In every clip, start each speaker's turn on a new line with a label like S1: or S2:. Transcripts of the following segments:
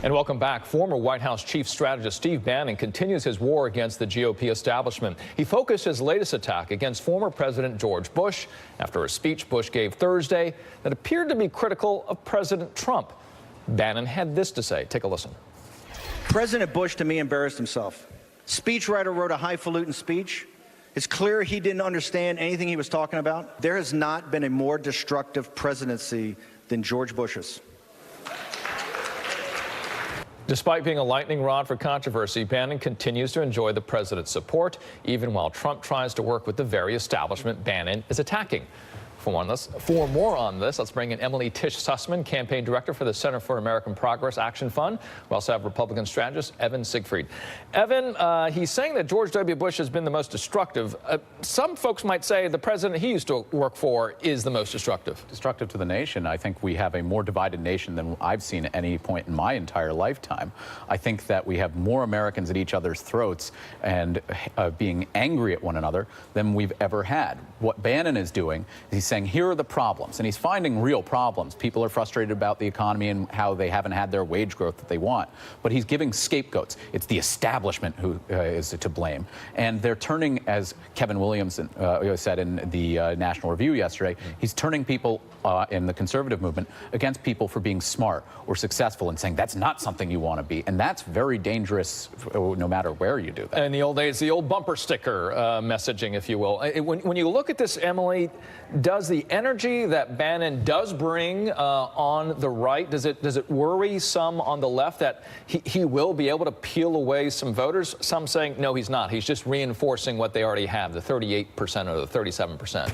S1: And welcome back. Former White House chief strategist Steve Bannon continues his war against the GOP establishment. He focused his latest attack against former President George Bush after a speech Bush gave Thursday that appeared to be critical of President Trump. Bannon had this to say. Take a listen.
S2: President Bush, to me, embarrassed himself. Speechwriter wrote a highfalutin speech. It's clear he didn't understand anything he was talking about. There has not been a more destructive presidency than George Bush's.
S1: Despite being a lightning rod for controversy, Bannon continues to enjoy the president's support, even while Trump tries to work with the very establishment Bannon is attacking. For more on this, let's bring in Emily Tish Sussman, campaign director for the Center for American Progress Action Fund. We also have Republican strategist Evan Siegfried. Evan, he's saying that George W. Bush has been the most destructive. Some folks might say the president he used to work for is the most destructive.
S3: Destructive to the nation. I think we have a more divided nation than I've seen at any point in my entire lifetime. I think that we have more Americans at each other's throats and being angry at one another than we've ever had. What Bannon is doing is he's saying, here are the problems, and he's finding real problems. People are frustrated about the economy and how they haven't had their wage growth that they want, but he's giving scapegoats. It's the establishment who is to blame, and they're turning, as Kevin Williams said in the National Review yesterday, he's turning people in the conservative movement against people for being smart or successful and saying that's not something you want to be, and that's very dangerous no matter where you do that.
S1: In the old days, the old bumper sticker messaging, if you will. When you look at this, Emily, does the energy that Bannon does bring on the right, does it worry some on the left that he will be able to peel away some voters? Some saying, no, he's not. He's just reinforcing what they already have, the 38% or the 37%.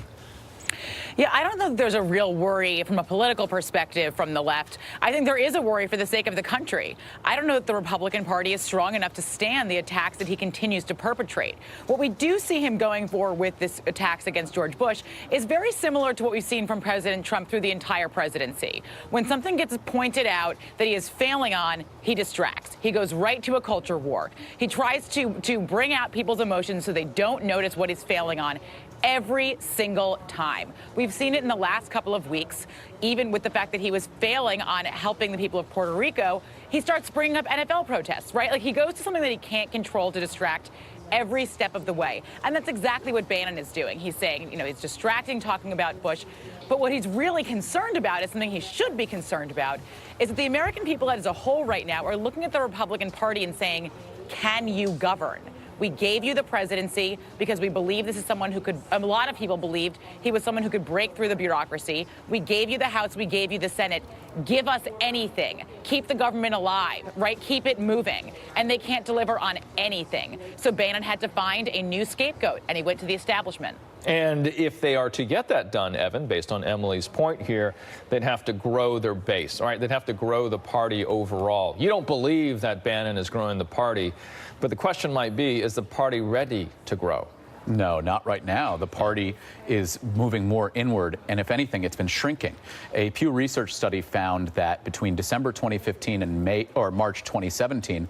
S4: Yeah, I don't think there's a real worry from a political perspective from the left. I think there is a worry for the sake of the country. I don't know that the Republican Party is strong enough to stand the attacks that he continues to perpetrate. What we do see him going for with this attacks against George Bush is very similar to what we've seen from President Trump through the entire presidency. When something gets pointed out that he is failing on, he distracts. He goes right to a culture war. He tries to bring out people's emotions so they don't notice what he's failing on. Every single time. We've seen it in the last couple of weeks, even with the fact that he was failing on helping the people of Puerto Rico. He starts bringing up NFL protests, right? Like he goes to something that he can't control to distract every step of the way. And that's exactly what Bannon is doing. He's saying, you know, he's distracting, talking about Bush. But what he's really concerned about is something he should be concerned about, is that the American people as a whole right now are looking at the Republican Party and saying, can you govern? We gave you the presidency because we believe this is someone who could, a lot of people believed he was someone who could break through the bureaucracy. We gave you the House, we gave you the Senate. Give us anything. Keep the government alive, right? Keep it moving. And they can't deliver on anything. So Bannon had to find a new scapegoat, and he went to the establishment.
S1: And if they are to get that done, Evan, based on Emily's point here, they'd have to grow their base, all right? They'd have to grow the party overall. You don't believe that Bannon is growing the party, but the question might be, is the party ready to grow?
S3: No, not right now. The party is moving more inward, and if anything, it's been shrinking. A Pew Research study found that between December 2015 and March 2017,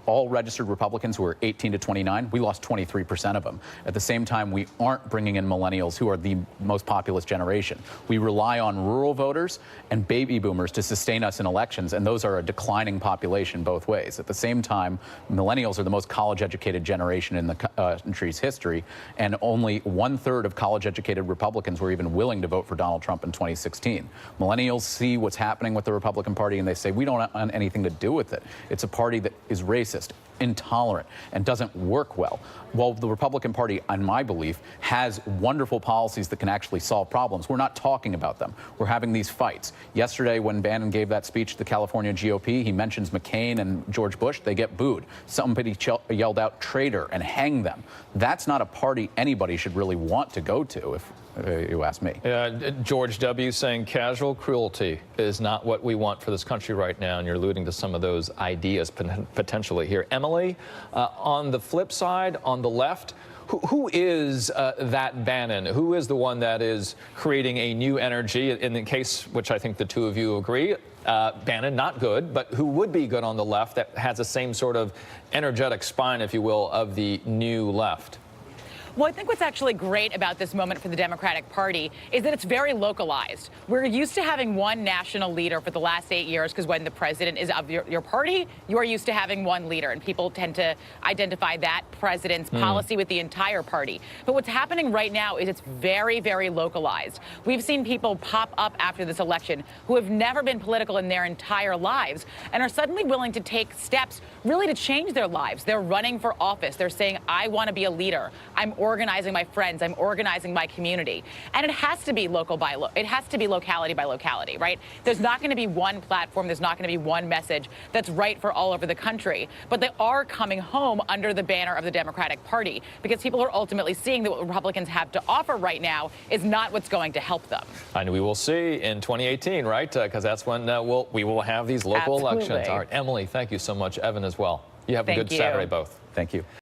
S3: all registered Republicans who were 18 to 29, we lost 23% of them. At the same time, we aren't bringing in millennials, who are the most populous generation. We rely on rural voters and baby boomers to sustain us in elections, and those are a declining population both ways. At the same time, millennials are the most college-educated generation in the country's history, and only 1/3 of college-educated Republicans were even willing to vote for Donald Trump in 2016. Millennials see what's happening with the Republican Party, and they say, we don't want anything to do with it. It's a party that is racist, intolerant, and doesn't work well. While the Republican Party, in my belief, has wonderful policies that can actually solve problems, we're not talking about them. We're having these fights. Yesterday, when Bannon gave that speech to the California GOP, he mentions McCain and George Bush. They get booed. Somebody yelled out traitor and hang them. That's not a party anybody should really want to go to, if you ask me.
S1: George W. saying casual cruelty is not what we want for this country right now, and you're alluding to some of those ideas potentially here. Emily, on the flip side, on the left, who is that Bannon? Who is the one that is creating a new energy? In the case, which I think the two of you agree, Bannon, not good, but who would be good on the left that has the same sort of energetic spine, if you will, of the new left?
S4: Well, I think what's actually great about this moment for the Democratic Party is that it's very localized. We're used to having one national leader for the last 8 years, because when the president is of your party, you are used to having one leader, and people tend to identify that president's policy with the entire party. But what's happening right now is it's very, very localized. We've seen people pop up after this election who have never been political in their entire lives and are suddenly willing to take steps really to change their lives. They're running for office. They're saying, I want to be a leader. I'm organizing my friends. I'm organizing my community. And it has to be it has to be locality by locality, right? There's not going to be one platform. There's not going to be one message that's right for all over the country. But they are coming home under the banner of the Democratic Party, because people are ultimately seeing that what Republicans have to offer right now is not what's going to help them.
S1: And we will see in 2018, right? Because that's when we will have these local elections. All right, Emily, thank you so much. Evan as well. You have a good Saturday, both.
S3: Thank you.